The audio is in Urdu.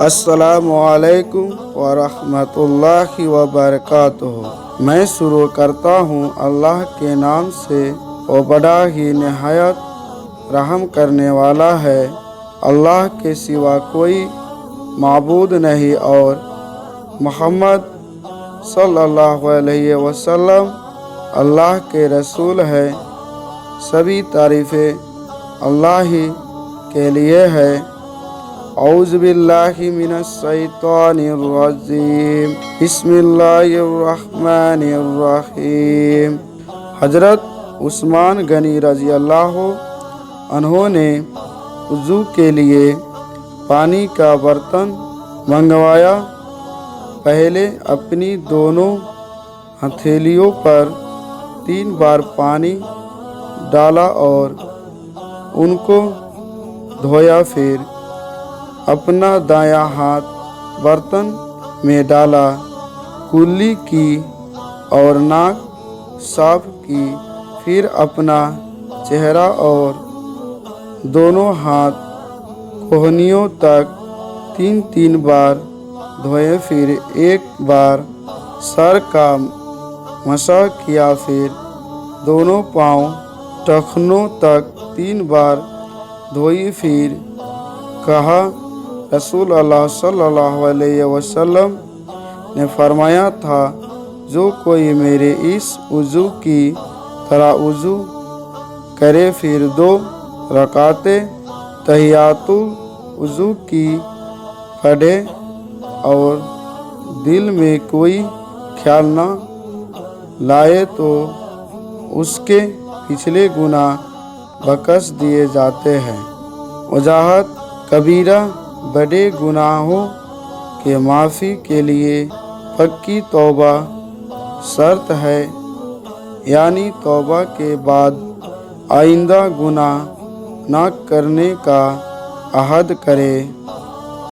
السلام علیکم ورحمۃ اللہ وبرکاتہ۔ میں شروع کرتا ہوں اللہ کے نام سے، وہ بڑا ہی نہایت رحم کرنے والا ہے۔ اللہ کے سوا کوئی معبود نہیں اور محمد صلی اللہ علیہ وسلم اللہ کے رسول ہے۔ سبھی تعریفیں اللہ ہی کے لیے ہے۔ اعوذ باللہ من الشیطان الرجیم، بسم اللہ الرحمن الرحیم۔ حضرت عثمان غنی رضی اللہ عنہ نے وضو کے لیے پانی کا برتن منگوایا۔ پہلے اپنی دونوں ہتھیلیوں پر 3 بار پانی ڈالا اور ان کو دھویا، پھر اپنا دایاں ہاتھ برتن میں ڈالا، کلی کی اور ناک صاف کی، پھر اپنا چہرہ اور دونوں ہاتھ کوہنیوں تک 3 بار دھوئے، پھر 1 بار سر کا مسح کیا، پھر دونوں پاؤں ٹخنوں تک 3 بار دھوئی، پھر کہا رسول اللہ صلی اللہ علیہ وسلم نے فرمایا تھا، جو کوئی میرے اس وضو کی طرح وضو کرے، پھر 2 رکعتیں تحیۃ الوضو کی پڑھے اور دل میں کوئی خیال نہ لائے تو اس کے پچھلے گناہ بخش دیے جاتے ہیں۔ وضاحت: کبیرہ بڑے گناہوں کے معافی کے لیے پکی توبہ شرط ہے، یعنی توبہ کے بعد آئندہ گناہ نہ کرنے کا عہد کرے۔